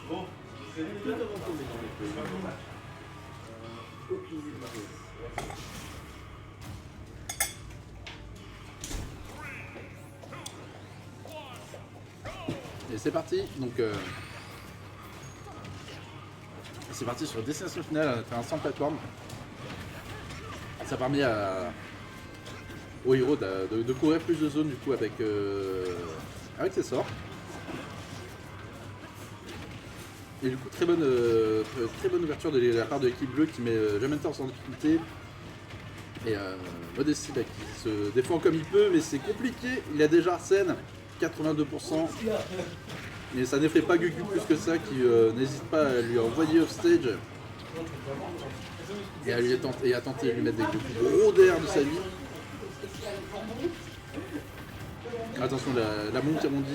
Bon, c'est tout avant qu'on est. Aucune idée de ma. Et c'est parti, donc c'est parti sur destination finale, on a fait un 100 plateforme. Ça permet aux héros de courir plus de zones du coup avec ses sorts. Et du coup très bonne ouverture de la part de l'équipe bleue qui met Jamenter en difficulté. Et Modesty qui se défend comme il peut, mais c'est compliqué, il a déjà Arsène. 82%, mais ça n'effraie pas Gugu plus que ça, qui n'hésite pas à lui envoyer off stage et à tenter de lui mettre des gros d'air de sa vie. Attention, la monte Camondi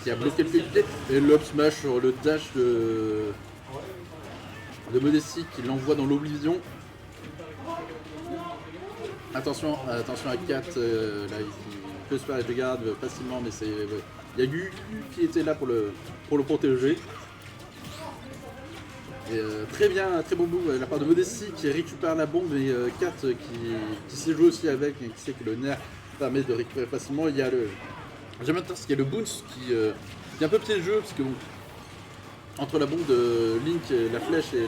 qui a bloqué le pied et l'up smash sur le dash de Modesty qui l'envoie dans l'oblivion. Attention à 4, là il peut se faire les dégâts facilement, mais il y a Gugu qui était là pour le protéger. Et très bon move de la part de Modesty qui récupère la bombe, et 4 qui sait jouer aussi avec et qui sait que le nerf permet de récupérer facilement. Il y a le Jamenter qui est le bounce qui est un peu piégeux parce que bon, entre la bombe de Link, la flèche et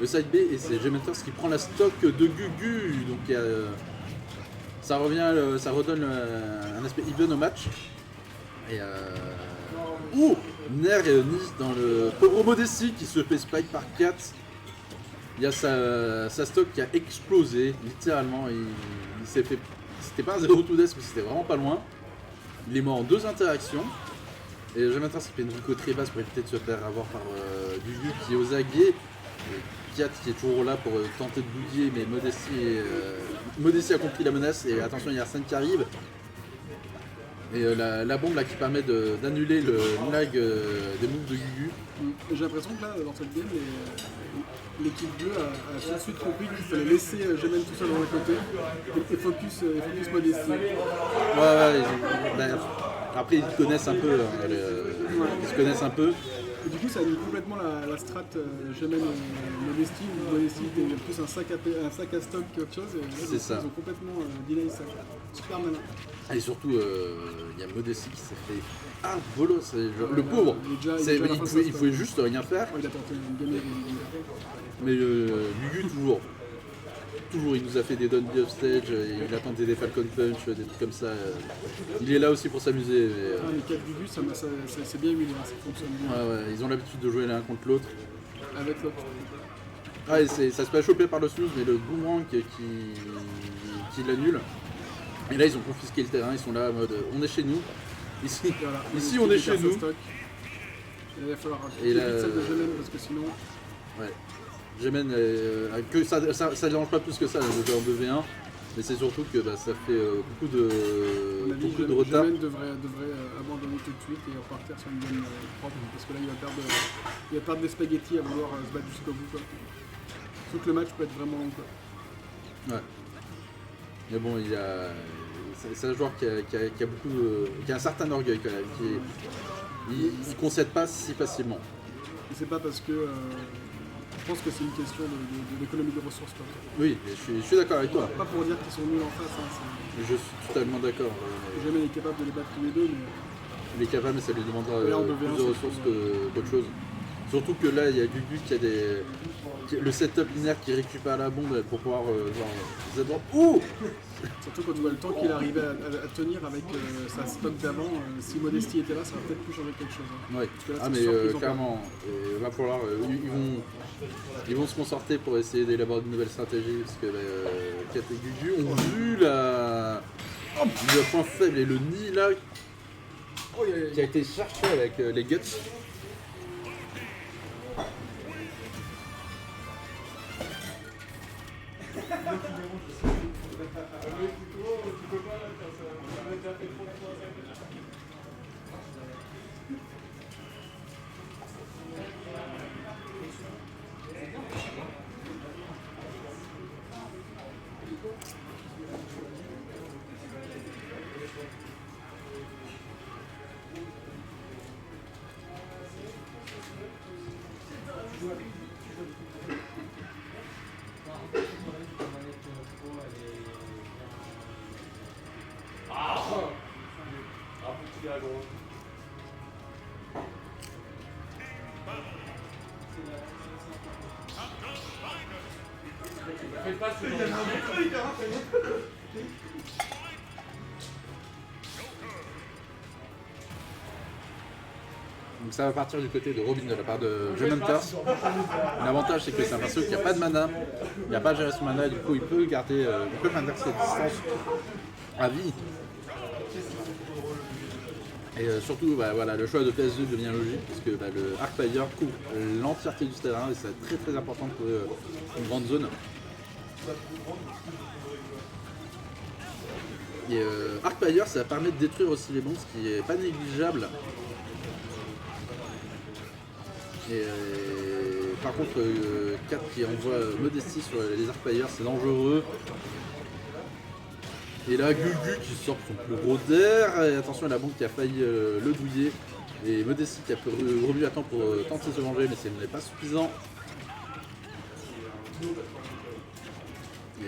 le side B, et c'est Jamenter qui prend la stock de Gugu, donc ça redonne un aspect even au match. Et Nair et Nice dans le pauvre Modesty qui se fait spike par 4. Il y a sa stock qui a explosé, littéralement. Il s'est fait. C'était pas un 0 to death, mais c'était vraiment pas loin. Il est mort en 2 interactions. Et Jamenter s'est fait une rico très basse pour éviter de se faire avoir par Gugu qui est aux aguets. Kiat qui est toujours là pour tenter de bouiller, mais Modesty a compris la menace, et attention, il y a Arsène qui arrive. Et la bombe là qui permet d'annuler le lag des moves de Gugu. J'ai l'impression que là, dans cette game, l'équipe bleue a tout de suite compris qu'il fallait laisser Gemen tout seul dans le côté et focus Modesty. Après ils connaissent un peu, ils se connaissent un peu. Et du coup, ça annule complètement la strat Gemen Modesty, où Modesty était plus un sac à stock qu'autre chose. Et là, ça. Ils ont complètement delay ça. Super malin. Et surtout, il y a Modesty qui s'est fait bolos, le pauvre. Il pouvait juste rien faire. Il a tenté une game. Mais Gugu toujours, il nous a fait des down off stage, il a tenté des Falcon Punch, des trucs comme ça. Il est là aussi pour s'amuser. Mais 4 Gugu, c'est bien humiliant, ça fonctionne bien. Ouais, ils ont l'habitude de jouer l'un contre l'autre. Avec l'autre. Et ça se fait choper par le snooze, mais le boomerang qui l'annule. Et là, ils ont confisqué le terrain, ils sont là en mode on est chez nous. Ici on est chez nous. Il va falloir et là, celle de Gemen parce que sinon. Ouais. Gemen, que ça dérange pas plus que ça de jouer en 2v1, mais c'est surtout que ça fait beaucoup de retard. Gemen devrait abandonner tout de suite et repartir sur une game propre, parce que là il va perdre des spaghettis à vouloir se battre jusqu'au bout. Sauf que le match peut être vraiment long. Ouais. Mais bon, c'est un joueur qui a beaucoup qui a un certain orgueil quand même, il concède pas si facilement. Et c'est pas parce que je pense que c'est une question d'économie de ressources. Oui, je suis d'accord avec toi. Pas pour dire qu'ils sont nuls en face. Je suis totalement d'accord. Jamais est capable de les battre tous les deux, mais. Il est capable, mais ça lui demandera plus de ressources qu'autre chose. Surtout que là, il y a Gugu qui a le setup linéaire qui récupère la bombe pour pouvoir Z-drop. Surtout quand tu vois le temps qu'il arrivait à tenir avec sa stock d'avant, si Modesty était là, ça aurait peut-être pu changer quelque chose. Ouais. Là, mais clairement, il va falloir. Ils vont se concerter pour essayer d'élaborer de nouvelles stratégies, parce que Kat et Gugu ont vu le point faible et le nid là qui a été cherché avec les guts. Donc ça va partir du côté de Robin de la part de Gementers. L'avantage c'est que c'est un perso qui n'a pas de mana, il n'a pas à gérer son mana, et du coup il peut garder, il peut maintenir cette distance à vie. Et surtout bah, voilà, le choix de PS2 devient logique parce que bah, le Arcfire couvre l'entièreté du terrain et c'est très très important pour une grande zone. Et Arcfire ça permet de détruire aussi les monstres, ce qui est pas négligeable. Et par contre, 4 qui envoie Modesty sur les Arcfire, c'est dangereux. Et là, Gugu qui sort son plus gros d'air. Et attention à la banque qui a failli le douiller. Et Modesty qui a revu à temps pour tenter de se venger, mais ce n'est pas suffisant. Et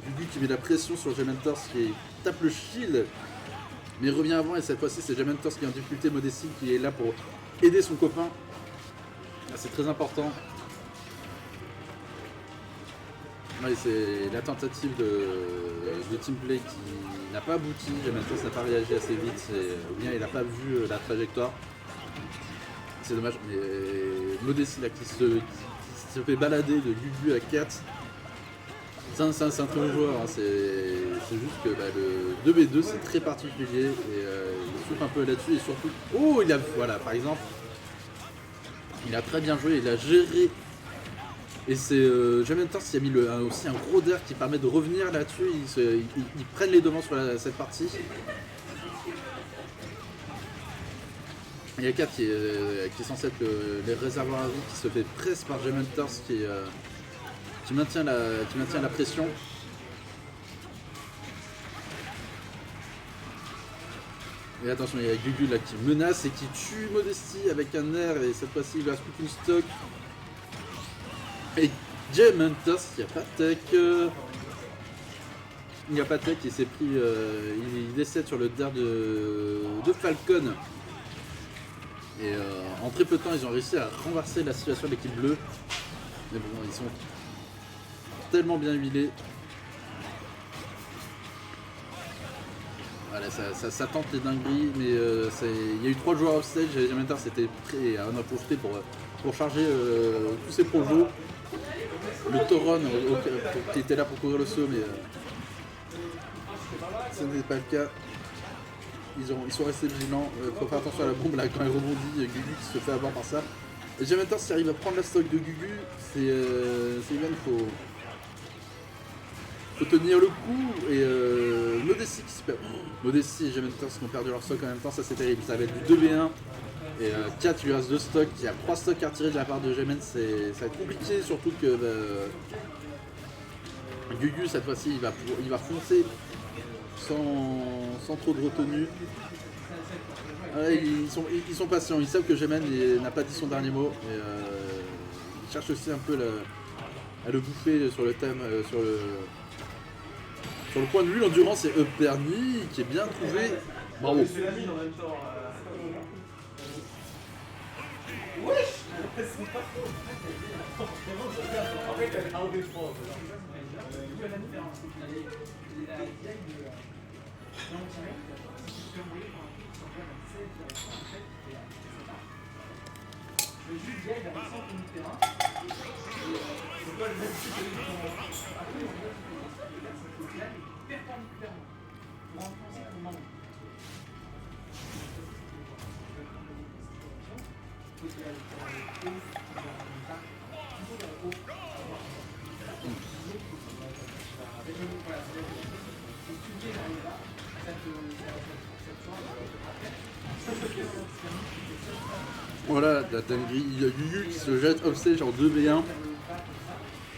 Gugu qui met la pression sur Gementers qui tape le shield. Mais il revient avant et cette fois-ci c'est Gementers qui est en difficulté. Modesty qui est là pour aider son copain. C'est très important. Ouais, c'est la tentative de teamplay qui n'a pas abouti. Gementers n'a pas réagi assez vite, ou bien il n'a pas vu la trajectoire. C'est dommage, mais Modesty là qui se fait balader de Gugu à 4. C'est un très bon joueur, hein. C'est juste que bah, le 2v2 c'est très particulier et il souffre un peu là-dessus et surtout. Oh il a. Voilà par exemple. Il a très bien joué, il a géré. Et c'est Gementers qui a mis aussi un gros dair qui permet de revenir là-dessus. Ils prennent les devants sur cette partie. Il y a 4 qui est censé être les réservoirs à vie qui se fait presse par Gementers qui maintient la pression. Et attention, il y a Gugu là qui menace et qui tue Modesty avec un air et cette fois-ci il ne reste plus qu'une stock. Et Gementers, il n'y a pas de tech. Il n'y a pas de tech, il s'est pris. Il décède sur le dair de Falcon. Et en très peu de temps, ils ont réussi à renverser la situation de l'équipe bleue. Mais bon, ils sont tellement bien huilés. Voilà, ça tente les dingueries, mais il y a eu 3 joueurs offstage, Gementers était prêt à en profiter pour charger tous ses projets. Le Tauron qui était là pour couvrir le saut, mais ce n'était pas le cas. Ils sont restés vigilants, il faut faire attention à la bombe là quand elle rebondit, Gugu qui se fait avoir par ça. Et Gementers s'il arrive à prendre la stock de Gugu, c'est bien, il faut tenir le coup. Et Modesty qui se perd. Modesty et Gementers qui ont perdu leur stock en même temps, ça c'est terrible, ça va être du 2v1. Et 4 il lui reste 2 stocks, il y a 3 stocks à retirer de la part de Gementers, ça va être compliqué, surtout que Gugu cette fois-ci il va foncer sans trop de retenue. Ils sont patients, ils savent que Gementers n'a pas dit son dernier mot. Et, ils cherchent aussi un peu à le bouffer sur le thème, sur le point de vue. L'endurance est Perny qui est bien trouvé. Bravo. Voilà la dinguerie, il y a Gugu qui se jette offstage en 2v1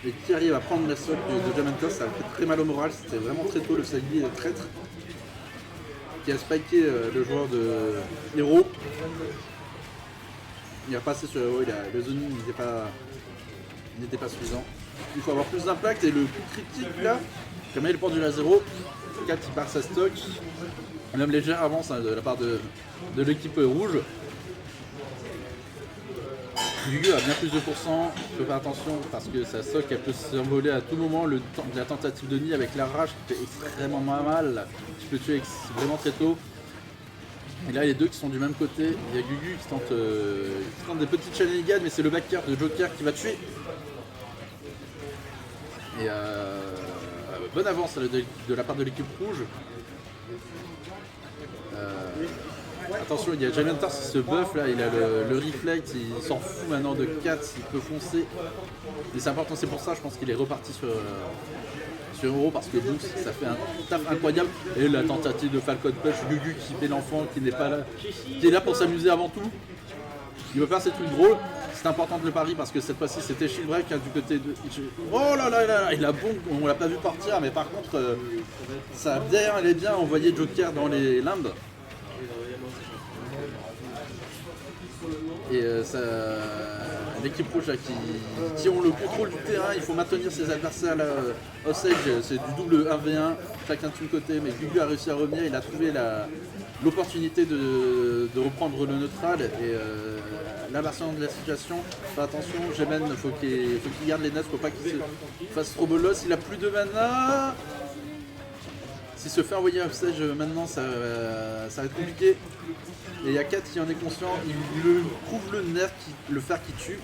et qui arrive à prendre la stock de Gementers, ça a fait très mal au moral, c'était vraiment très tôt le Sagui traître qui a spiké le joueur de Hero. Il a passé sur Hero, le zoning n'était pas suffisant. Il faut avoir plus d'impact et le coup critique là, comme il est pendu à 0, 4 il part sa stock. Même légère avance hein, de la part de l'équipe rouge. Gugu a bien plus de pourcents, il faut faire attention parce que sa stock elle peut s'envoler à tout moment. Le temps de la tentative de nid avec la rage qui fait extrêmement mal, qui peut tuer vraiment très tôt. Et là, il y a les deux qui sont du même côté. Il y a Gugu qui tente des petites shenanigans, mais c'est le backer de Joker qui va tuer. Et bonne avance de la part de l'équipe rouge. Attention, il y a Jamentar qui se buff là, il a le reflect, il s'en fout maintenant de 4, il peut foncer. Et c'est important, c'est pour ça je pense qu'il est reparti sur Euro parce que Boost ça fait un taf incroyable. Et la tentative de Falcon Punch, Gugu qui fait l'enfant, qui n'est pas là, qui est là pour s'amuser avant tout. Il veut faire ces trucs drôles. C'est important de le pari parce que cette fois-ci c'était shield break hein, du côté de. Oh là là là, il a bon, on l'a pas vu partir, mais par contre ça derrière elle est bien, on voyait Joker dans les limbes. Et l'équipe rouge là, qui ont le contrôle du terrain, il faut maintenir ses adversaires là, hostage, c'est du double 1v1, chacun de son côté, mais Gugu a réussi à revenir, il a trouvé l'opportunité de reprendre le neutral et l'inversion de la situation. Fais attention, Gemen, il faut qu'il garde les nets, faut pas qu'il se fasse trop bolos, il a plus de mana. S'il se fait envoyer un stage maintenant, ça va être compliqué. Et il y a 4 qui en est conscient, il le prouve le nerf, le fer qui tue.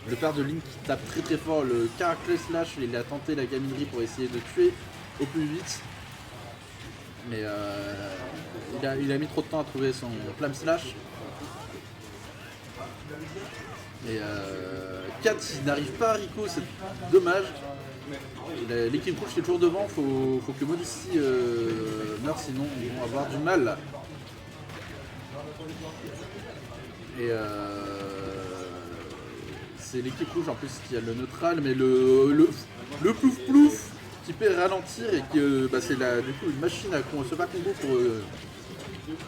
Le fer de Link qui tape très très fort, le Character Slash, il a tenté la gaminerie pour essayer de tuer au plus vite. Mais il a mis trop de temps à trouver son Flamme Slash. Et 4 il n'arrive pas à Rico, c'est dommage. L'équipe rouge qui est toujours devant, faut que Modesty meure, sinon ils vont avoir du mal. Et c'est l'équipe rouge en plus qui a le neutral, mais le plouf plouf qui peut ralentir et que c'est du coup une machine à se faire combo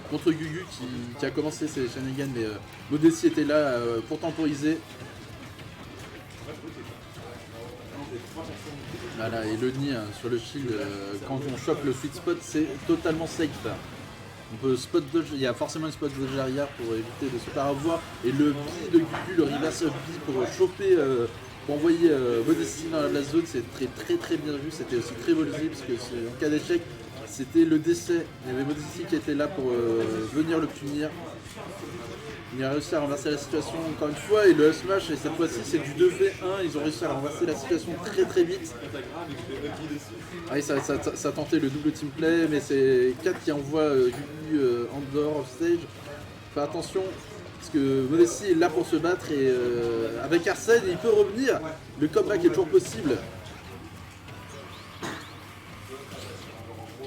contre Gugu qui a commencé ses shenanigans, mais Modesty était là pour temporiser. Voilà, et le nid hein, sur le shield, quand on chope le sweet spot, c'est totalement safe. On peut spot dodge, il y a forcément une spot dodge arrière pour éviter de se faire avoir. Et le bi de Gugu, le reverse bi pour choper, pour envoyer Modesty dans la zone, c'est très bien vu. C'était aussi très volé parce que en cas d'échec, c'était le décès. Il y avait Modesty qui était là pour venir le punir. Il a réussi à renverser la situation encore une fois et le smash et cette fois-ci c'est du 2v1, ils ont réussi à renverser la situation très vite. Ah, ça a tenté le double team play mais c'est 4 qui envoie Gugu en dehors of stage. Fais attention parce que Modesty est là pour se battre et avec Arsène il peut revenir, le comeback est toujours possible.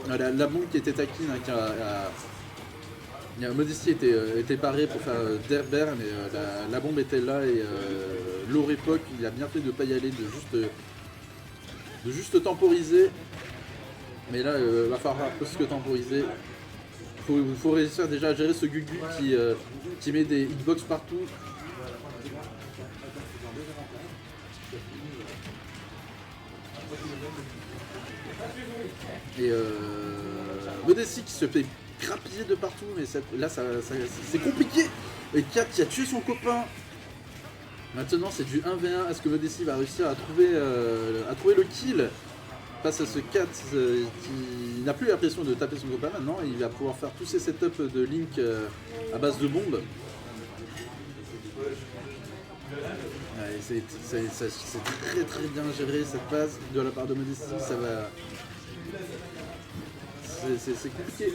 La bombe qui était taquine hein, Modesty était paré pour faire Derber, mais la bombe était là et Lore Epoch, il a bien fait de ne pas y aller, de juste temporiser. Mais là, il va falloir plus que temporiser. Il faut réussir déjà à gérer ce Gugu qui met des hitbox partout. Et Modesty qui se fait grappiller de partout, mais là c'est compliqué. Et 4 qui a tué son copain. Maintenant c'est du 1v1. Est-ce que Modesty va réussir à trouver le kill face à ce 4 qui n'a plus l'impression de taper son copain maintenant? Il va pouvoir faire tous ses setups de Link à base de bombes. Ouais, c'est très bien géré cette phase de la part de Modesty. Ça va. C'est compliqué.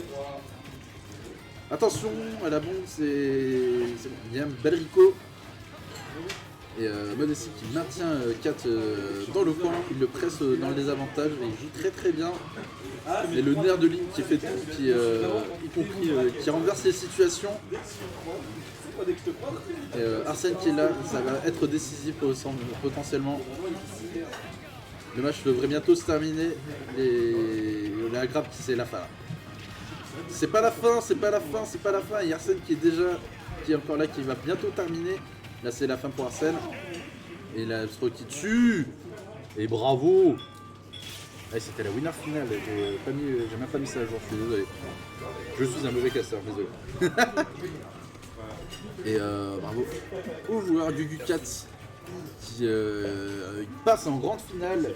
Attention à la bombe, c'est bon. Il y a un bel Rico. Et Modesty qui maintient 4 dans le coin, il le presse dans le désavantage et il joue très bien. Et le nerf de Link qui fait tout, y compris qui renverse les situations. Et Arsène qui est là, ça va être décisif potentiellement. Le match devrait bientôt se terminer. La grappe qui c'est la fin. C'est pas la fin. Il y a Arsène qui est encore là, qui va bientôt terminer. Là c'est la fin pour Arsène. Et la Astro qui tue. Et bravo. Ouais, c'était la winner finale, j'ai même pas mis ça à jour, je suis désolé. Je suis un mauvais casseur, désolé. Et bravo aux joueurs du Ducats qui passent en grande finale